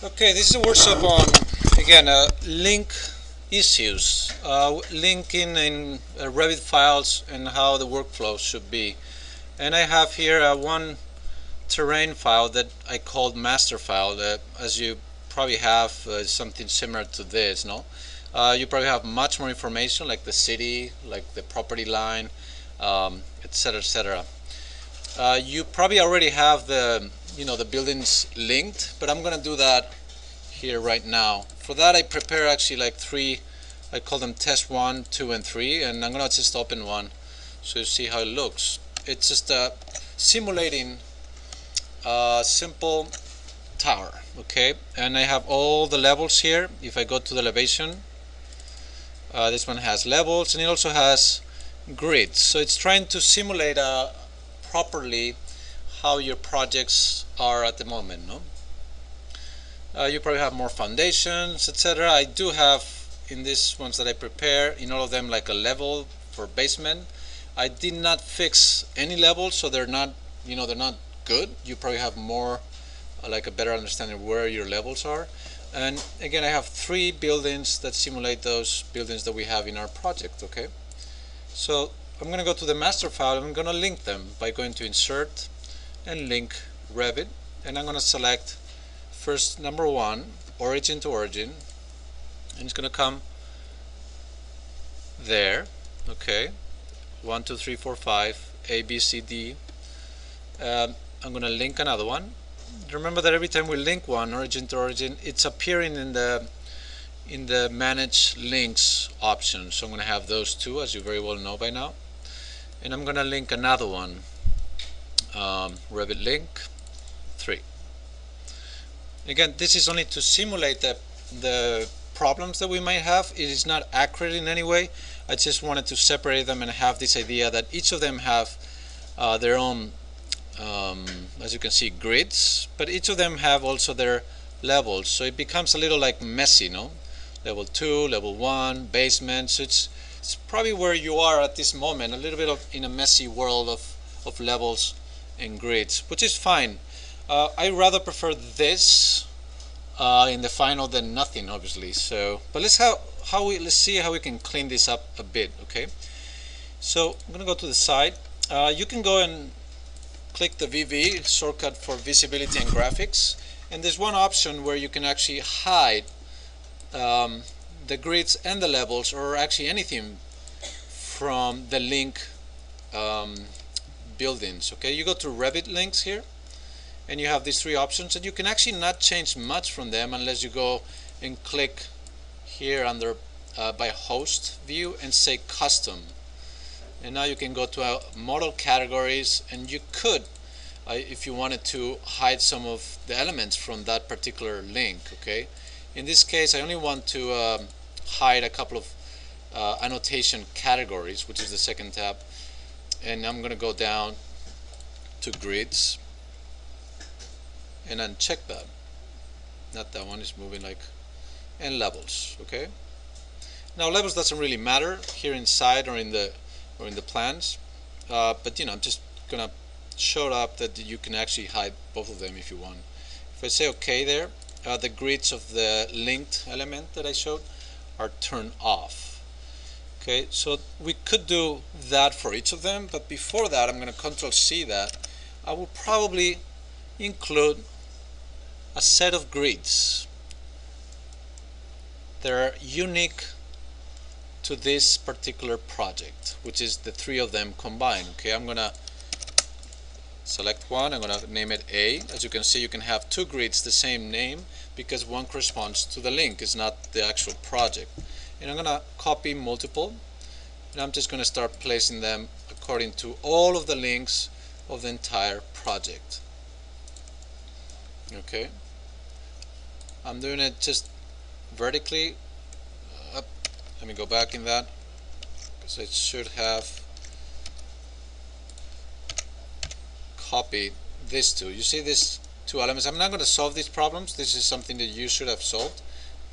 Okay, this is a workshop on, again, link issues, linking in Revit files and how the workflow should be. And I have here one terrain file that I called master file. As you probably have something similar to this, no? You probably have much more information, like the city, like the property line, etc., etc. You probably already have the buildings linked, but I'm going to do that here right now. For that, I prepare actually like three. I call them test 1, 2, and 3, and I'm going to just open one so you see how it looks. It's just simulating a simple tower, okay? And I have all the levels here. If I go to the elevation, this one has levels, and it also has grids. So it's trying to simulate properly how your projects are at the moment, no? You probably have more foundations, etc. I do have in these ones that I prepare, in all of them, like a level for basement. I did not fix any levels, so they're not, they're not good. You probably have more, like a better understanding of where your levels are. And again, I have 3 buildings that simulate those buildings that we have in our project, okay? So I'm going to go to the master file, and I'm going to link them by going to Insert and Link Revit, and I'm going to select first number 1, origin to origin, and it's going to come there, okay? 1, 2, 3, 4, 5, A, B, C, D. I'm going to link another one. Remember that every time we link one, origin to origin, it's appearing in the manage links option. So I'm going to have those 2, as you very well know by now. And I'm going to link another one, Revit link 3. Again, this is only to simulate the problems that we might have. It is not accurate in any way. I just wanted to separate them and have this idea that each of them have their own, as you can see, grids, but each of them have also their levels. So it becomes a little like messy, no? Level 2, level 1, basement. So it's probably where you are at this moment, a little bit in a messy world of levels and grids, which is fine. I rather prefer this in the final than nothing, obviously. So, but let's see how we can clean this up a bit, okay? So I'm gonna go to the side. You can go and click the VV shortcut for visibility and graphics, and there's one option where you can actually hide the grids and the levels, or actually anything from the link buildings. Okay, you go to Revit links here, and you have these 3 options, and you can actually not change much from them unless you go and click here under by host view and say custom. And now you can go to model categories, and you could, if you wanted to, hide some of the elements from that particular link. Okay, in this case I only want to hide a couple of annotation categories, which is the second tab, and I'm going to go down to grids and uncheck that. Not that one, is moving like, and levels. Okay, now levels doesn't really matter here inside or in the plans, but I'm just gonna show up that you can actually hide both of them if you want. If I say OK there, the grids of the linked element that I showed are turned off. Okay, so we could do that for each of them, but before that I'm going to Control C that. I will probably include a set of grids that are unique to this particular project, which is the 3 of them combined. Okay, I'm gonna select one. I'm gonna name it A. As you can see, you can have 2 grids the same name because one corresponds to the link, it's not the actual project. And I'm gonna copy multiple, and I'm just gonna start placing them according to all of the links of the entire project. Okay, I'm doing it just vertically up. Let me go back in that, because I should have copied these 2. You see these 2 elements. I'm not going to solve these problems. This is something that you should have solved,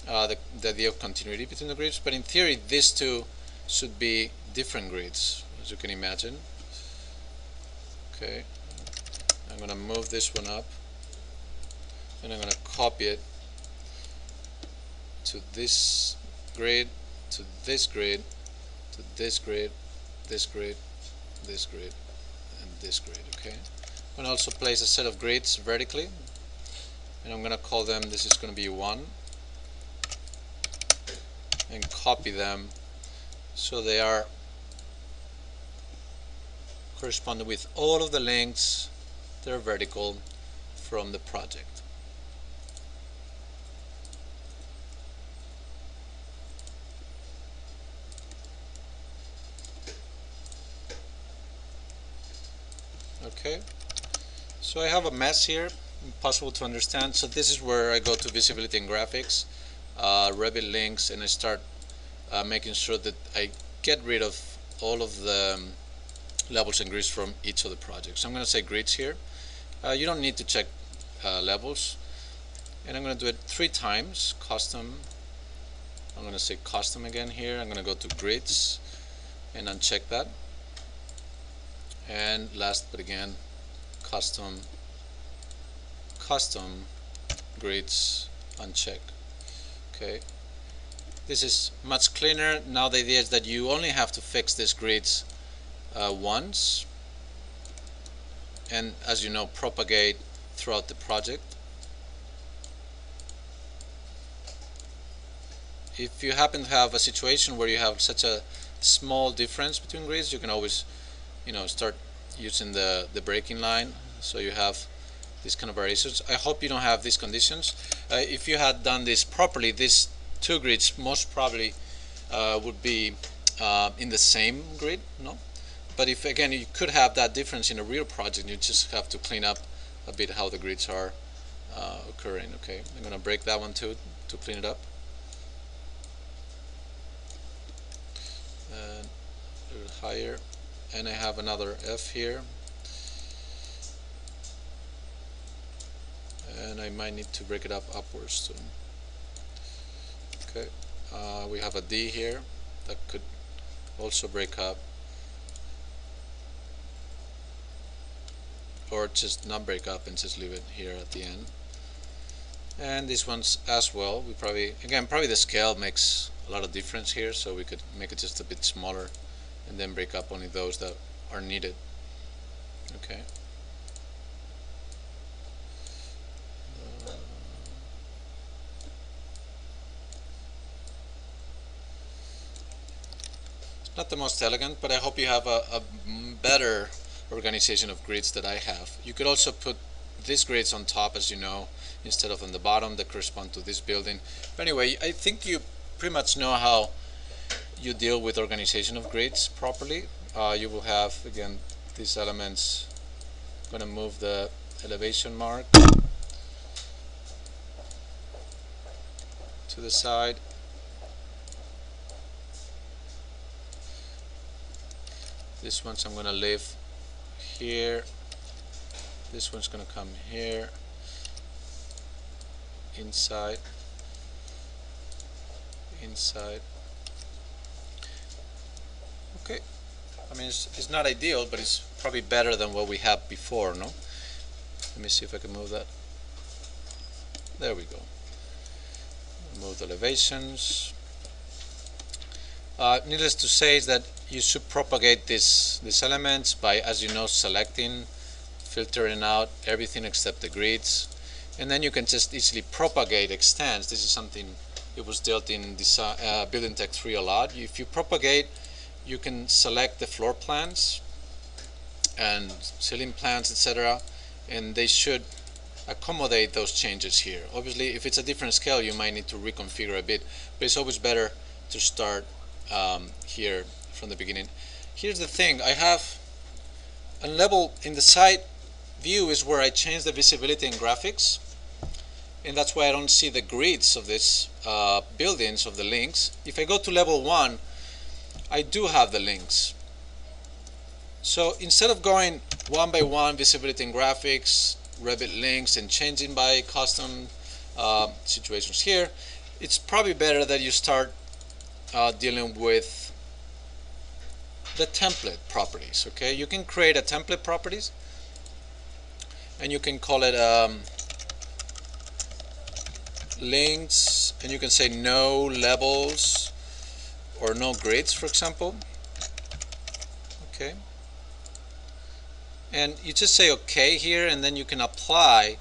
the idea of continuity between the grids, but in theory these 2 should be different grids, as you can imagine. Okay, I'm going to move this one up, and I'm going to copy it to this grid, to this grid, to this grid, this grid, this grid, and this grid. Okay. I'm going to also place a set of grids vertically, and I'm going to call them, this is going to be 1, and copy them so they are corresponding with all of the links that are vertical from the project. Okay, so I have a mess here, impossible to understand. So this is where I go to visibility and graphics, Revit links, and I start making sure that I get rid of all of the levels and grids from each of the projects. So I'm going to say grids here. You don't need to check levels, and I'm going to do it 3 times. Custom. I'm going to say custom again here. I'm going to go to grids and uncheck that. And last but again, custom grids, uncheck. Okay, this is much cleaner. Now the idea is that you only have to fix these grids once, and as you know, propagate throughout the project. If you happen to have a situation where you have such a small difference between grids, you can always, start using the breaking line, so you have these kind of variations. I hope you don't have these conditions. If you had done this properly, these 2 grids most probably would be in the same grid, no? But if again you could have that difference in a real project, you just have to clean up a bit how the grids are occurring. Okay, I'm going to break that one too to clean it up. And a little higher. And I have another F here, and I might need to break it up upwards too. Okay, we have a D here that could also break up, or just not break up and just leave it here at the end. And these ones as well, we probably the scale makes a lot of difference here, so we could make it just a bit smaller and then break up only those that are needed. Okay. It's not the most elegant, but I hope you have a better organization of grids that I have. You could also put these grids on top, as you know, instead of on the bottom that correspond to this building. But anyway, I think you pretty much know how you deal with organization of grids properly. You will have, again, these elements. I'm going to move the elevation mark to the side. This one's I'm going to leave here. This one's going to come here, inside, inside. Okay, I mean it's not ideal, but it's probably better than what we had before, no? Let me see if I can move that. There we go. Move the elevations. Needless to say is that you should propagate these elements by, as you know, selecting, filtering out everything except the grids, and then you can just easily propagate extends. This is something it was dealt in Building Tech 3 a lot. If you propagate, you can select the floor plans and ceiling plans, etc., and they should accommodate those changes here. Obviously, if it's a different scale, you might need to reconfigure a bit, but it's always better to start here from the beginning. Here's the thing, I have a level in the side view is where I change the visibility and graphics, and that's why I don't see the grids of these buildings of the links. If I go to level 1, I do have the links. So instead of going one by one, visibility and graphics, Revit links, and changing by custom situations here, it's probably better that you start dealing with the template properties. Okay, you can create a template properties, and you can call it links and you can say no levels or no grids, for example. Okay, and you just say OK here, and then you can apply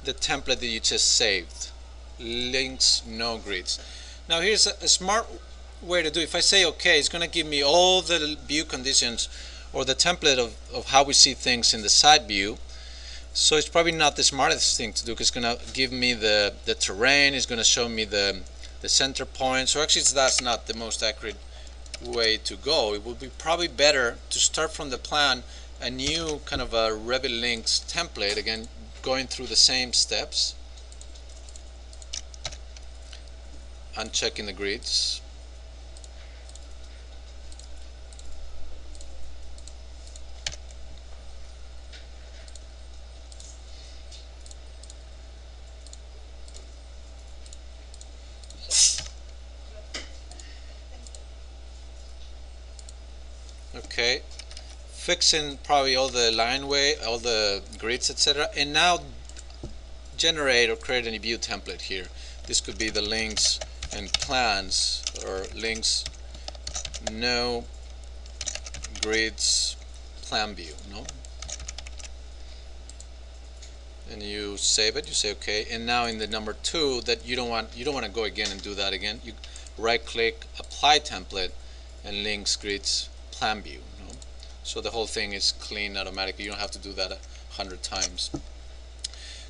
the template that you just saved. Links, no grids. Now here's a smart way to do it. If I say OK, it's going to give me all the view conditions or the template of how we see things in the side view. So it's probably not the smartest thing to do, because it's going to give me the terrain, it's going to show me the center point. So actually that's not the most accurate way to go. It would be probably better to start from the plan a new kind of a Revit links template, again going through the same steps, unchecking the grids, okay, fixing probably all the line weight, all the grids, etc. And now generate or create a view template here. This could be the links and plans, or links no grids plan view, no? And you save it, you say OK, and now in the number 2 that you don't want to go again and do that again, you right click, apply template, and links grids plan view, no? So the whole thing is clean automatically. You don't have to do that 100 times. I'm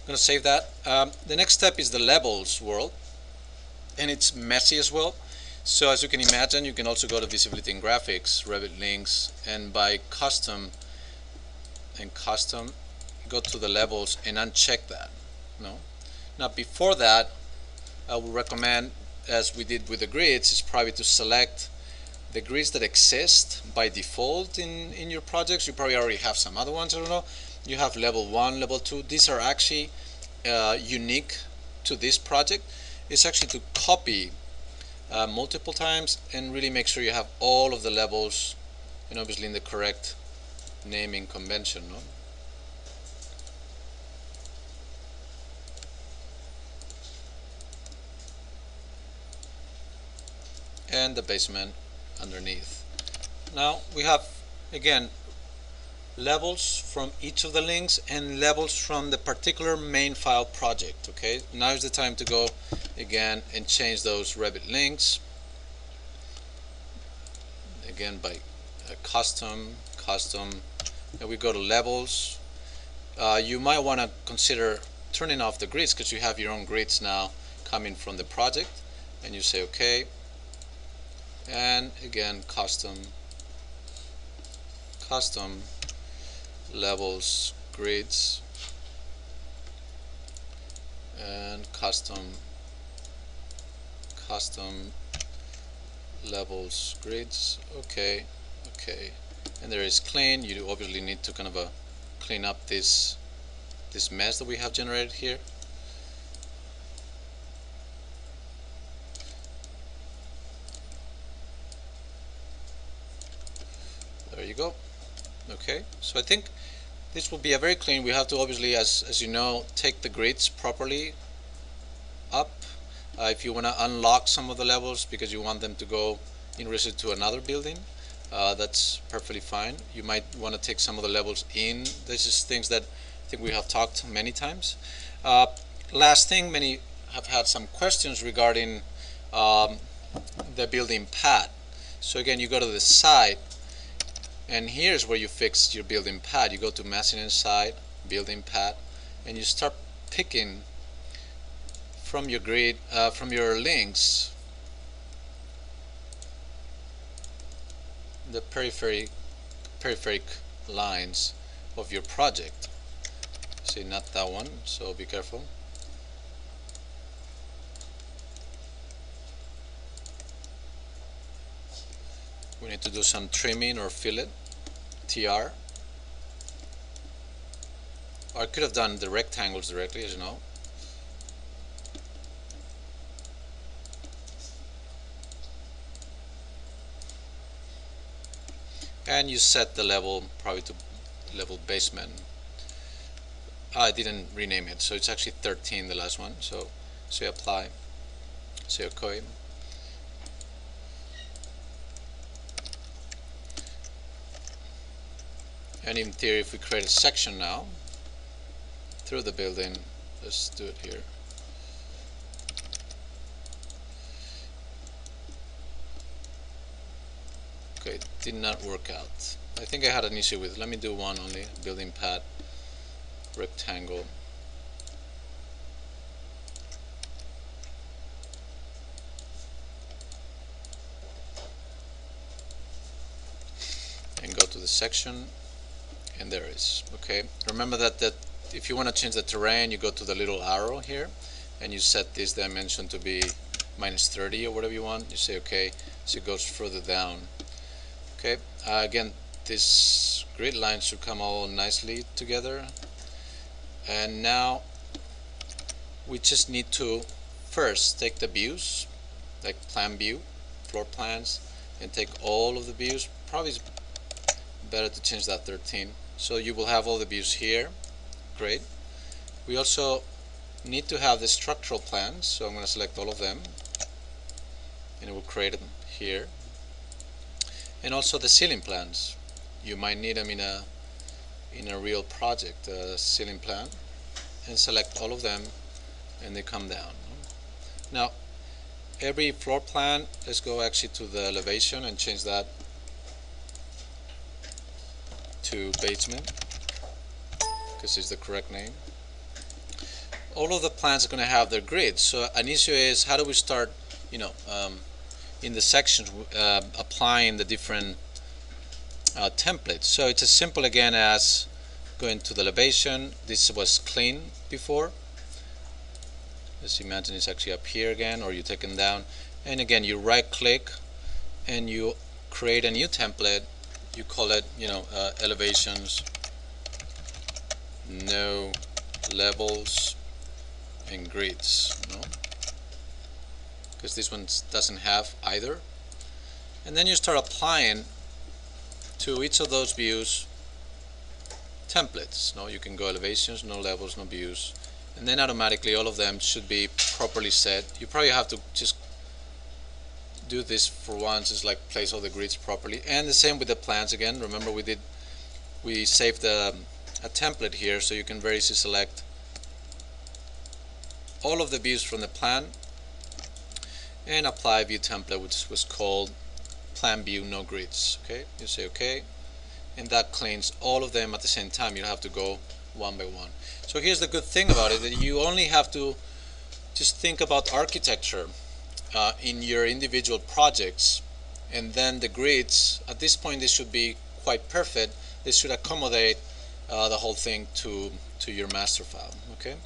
going to save that. The next step is the levels world, and it's messy as well. So as you can imagine, you can also go to visibility and graphics, Revit links, and by custom, go to the levels and uncheck that. No. Now before that, I would recommend, as we did with the grids, is probably to select the grids that exist by default in your projects. You probably already have some other ones, I don't know. You have level 1, level 2. These are actually unique to this project. It's actually to copy multiple times and really make sure you have all of the levels, and obviously in the correct naming convention, no? And the basement underneath. Now we have, again, levels from each of the links and levels from the particular main file project. Okay, now is the time to go again and change those Revit links, again by custom, and we go to levels. You might want to consider turning off the grids, because you have your own grids now coming from the project, and you say OK, and again custom levels grids, and custom levels grids. Okay, and there is clean. You obviously need to kind of clean up this mess that we have generated here. There you go. Okay, so I think this will be a very clean. We have to obviously, as you know, take the grids properly up. If you want to unlock some of the levels because you want them to go in relation to another building, that's perfectly fine. You might want to take some of the levels in. This is things that I think we have talked many times. Last thing, many have had some questions regarding the building pad. So again, you go to the site, and here's where you fix your building pad. You go to Massing Site, Building Pad, and you start picking from your grid, from your links, the peripheric lines of your project. See, not that one, so be careful. We need to do some trimming or fillet, TR. Or I could have done the rectangles directly, as you know. And you set the level probably to level basement. I didn't rename it, so it's actually 13, the last one. So you apply. Say okay. And in theory, if we create a section now through the building, let's do it here. Okay, it did not work out. I think I had an issue with, let me do one only, building pad, rectangle. And go to the section, and there it is. Okay, remember that if you want to change the terrain, you go to the little arrow here, and you set this dimension to be -30 or whatever you want. You say okay, so it goes further down. Okay, again, this grid line should come all nicely together, and now we just need to first take the views, like plan view, floor plans, and take all of the views. Probably it's better to change that 13. So you will have all the views here. Great. We also need to have the structural plans, so I'm going to select all of them, and it will create them here. And also the ceiling plans. You might need them in a real project, ceiling plan, and select all of them, and they come down. Now, every floor plan, let's go actually to the elevation and change that to basement, because it's the correct name. All of the plans are going to have their grids. So an issue is, how do we start, in the sections, applying the different templates? So it's as simple again as going to the elevation. This was clean before. Let's imagine it's actually up here again, or you take them down, and again you right click and you create a new template. You call it, elevations, no levels, and grids, because this one doesn't have either. And then you start applying to each of those views templates. You can go elevations, no levels, no views, and then automatically all of them should be properly set. You probably have to just do this for once, is like place all the grids properly. And the same with the plans again. Remember we saved a template here, so you can very easily select all of the views from the plan and apply view template, which was called plan view no grids. Okay, you say okay, and that cleans all of them at the same time. You don't have to go one by one. So here's the good thing about it, that you only have to just think about architecture in your individual projects, and then the grids, at this point, they should be quite perfect. They should accommodate the whole thing to your master file. Okay.